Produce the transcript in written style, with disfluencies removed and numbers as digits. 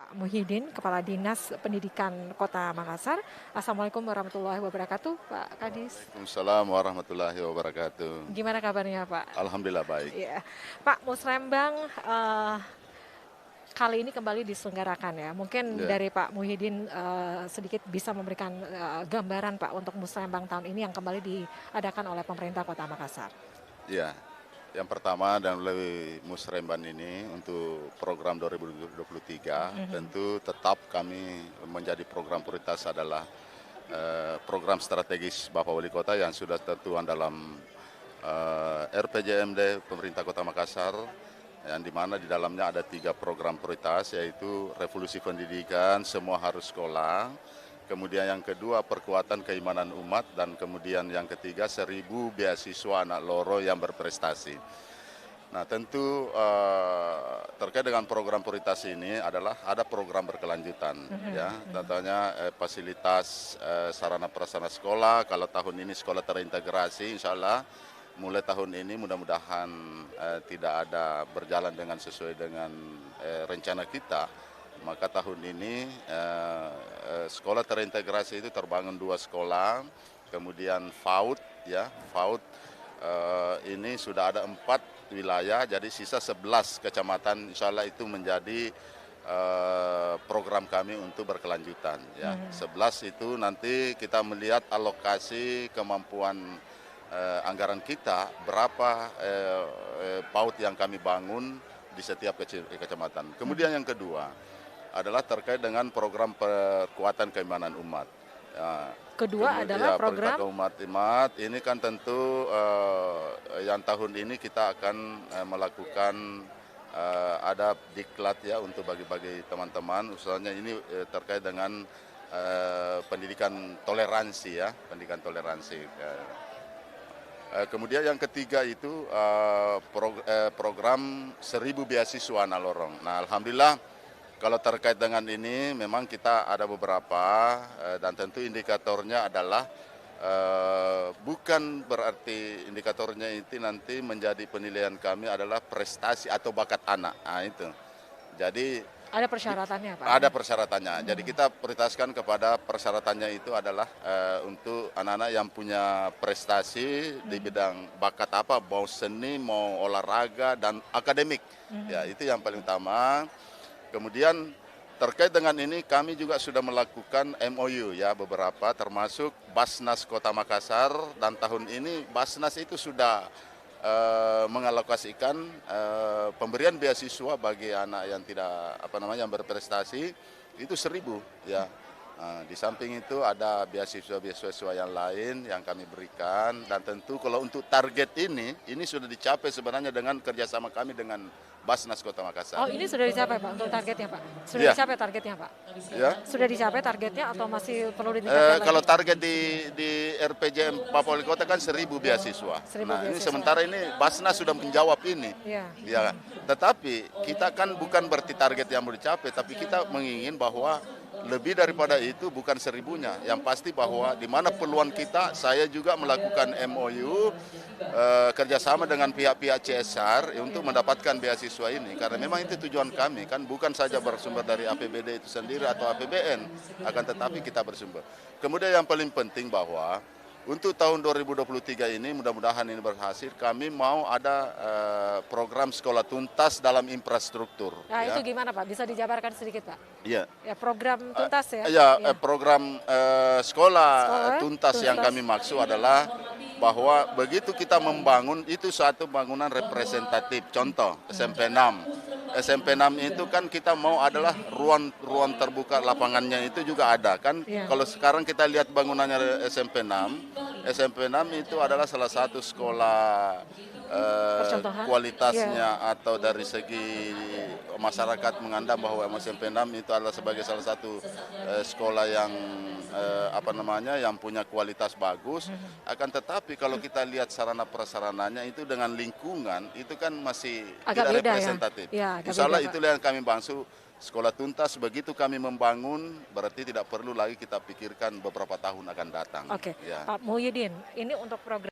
Pak Muhyiddin, Kepala Dinas Pendidikan Kota Makassar. Assalamualaikum warahmatullahi wabarakatuh, Pak Kadis. Waalaikumsalam warahmatullahi wabarakatuh. Gimana kabarnya, Pak? Alhamdulillah baik. Iya, Pak, Musrembang kali ini kembali diselenggarakan ya. Mungkin Ya, dari Pak Muhyiddin sedikit bisa memberikan gambaran Pak untuk Musrembang tahun ini yang kembali diadakan oleh pemerintah Kota Makassar. ya. Yang pertama dan melalui Musremban ini untuk program 2023 tentu tetap kami menjadi program prioritas adalah program strategis Bapak Wali Kota yang sudah tertuang dalam RPJMD Pemerintah Kota Makassar yang dimana di dalamnya ada 3 program prioritas yaitu revolusi pendidikan, semua harus sekolah. Kemudian yang kedua perkuatan keimanan umat dan kemudian yang ketiga 1.000 beasiswa anak loro yang berprestasi. Nah tentu terkait dengan program prioritas ini adalah ada program berkelanjutan ya. Contohnya fasilitas sarana prasarana sekolah. Kalau tahun ini sekolah terintegrasi insya Allah mulai tahun ini mudah-mudahan tidak ada berjalan dengan sesuai dengan rencana kita. Maka tahun ini sekolah terintegrasi itu terbangun 2 sekolah, kemudian FAUD ya, FAUD ini sudah ada 4 wilayah, jadi sisa 11 kecamatan, insya Allah itu menjadi program kami untuk berkelanjutan ya. 11 itu nanti kita melihat alokasi kemampuan anggaran kita berapa PAUD yang kami bangun di setiap kecamatan. Kemudian yang kedua adalah terkait dengan program perkuatan keimanan umat. Ya, Kedua adalah program umat ini kan tentu yang tahun ini kita akan melakukan ada diklat ya untuk bagi-bagi teman-teman, usulnya ini terkait dengan pendidikan toleransi ya, pendidikan toleransi. Kemudian yang ketiga itu program 1.000 beasiswa anak lorong. Nah alhamdulillah kalau terkait dengan ini memang kita ada beberapa dan tentu indikatornya adalah bukan berarti indikatornya itu nanti menjadi penilaian kami adalah prestasi atau bakat anak. Nah itu. Jadi ada persyaratannya Pak? ada persyaratannya. Jadi kita prioritaskan kepada persyaratannya itu adalah untuk anak-anak yang punya prestasi di bidang bakat apa, mau seni, mau olahraga dan akademik. Ya itu yang paling utama. Kemudian terkait dengan ini kami juga sudah melakukan MOU ya beberapa termasuk Basnas Kota Makassar dan tahun ini Basnas itu sudah mengalokasikan pemberian beasiswa bagi anak yang tidak yang berprestasi itu 1.000 ya. Di samping itu ada beasiswa yang lain yang kami berikan dan tentu kalau untuk target ini sudah dicapai sebenarnya dengan kerjasama kami dengan Basnas Kota Makassar. Oh ini sudah dicapai Pak untuk targetnya Pak? Sudah Ya. dicapai targetnya Pak? Ya. Sudah dicapai targetnya atau masih perlu ditingkatkan Kalau lagi? target di RPJM Bapak Wali Kota kan 1.000 beasiswa. 1.000 Nah ini beasiswa. sementara ini Basnas sudah menjawab ini. Iya. Ya, tetapi kita kan bukan berarti target yang mau dicapai, tapi kita mengingin bahwa lebih daripada itu bukan 1.000-nya. Yang pasti bahwa di mana peluang kita, saya juga melakukan MOU kerjasama dengan pihak-pihak CSR untuk mendapatkan beasiswa ini. Karena memang itu tujuan kami, kan bukan saja bersumber dari APBD itu sendiri atau APBN, akan tetapi kita bersumber. Kemudian yang paling penting bahwa untuk tahun 2023 ini mudah-mudahan ini berhasil, kami mau ada program sekolah tuntas dalam infrastruktur. Nah ya. itu gimana Pak? Bisa dijabarkan sedikit Pak? Iya. Ya program tuntas ya? Ya, Ya. program sekolah tuntas yang Tuntas. kami maksud adalah bahwa begitu kita membangun itu suatu bangunan representatif. Contoh SMP 6. SMP 6 itu kan kita mau adalah ruang terbuka lapangannya itu juga ada kan. Iya. Kalau sekarang kita lihat bangunannya SMP 6, SMP 6 itu adalah salah satu sekolah Percontohan? kualitasnya atau dari segi masyarakat mengandang bahwa SMP 6 itu adalah sebagai salah satu sekolah yang yang punya kualitas bagus. Akan tetapi kalau kita lihat sarana prasarananya itu dengan lingkungan itu kan masih Agak tidak beda ya? representatif. Ya, agak Insya Allah beda, Pak. itulah yang kami bangsu sekolah tuntas. Begitu kami membangun berarti tidak perlu lagi kita pikirkan beberapa tahun akan datang. Oke, Ya. Pak Muhyiddin, ini untuk program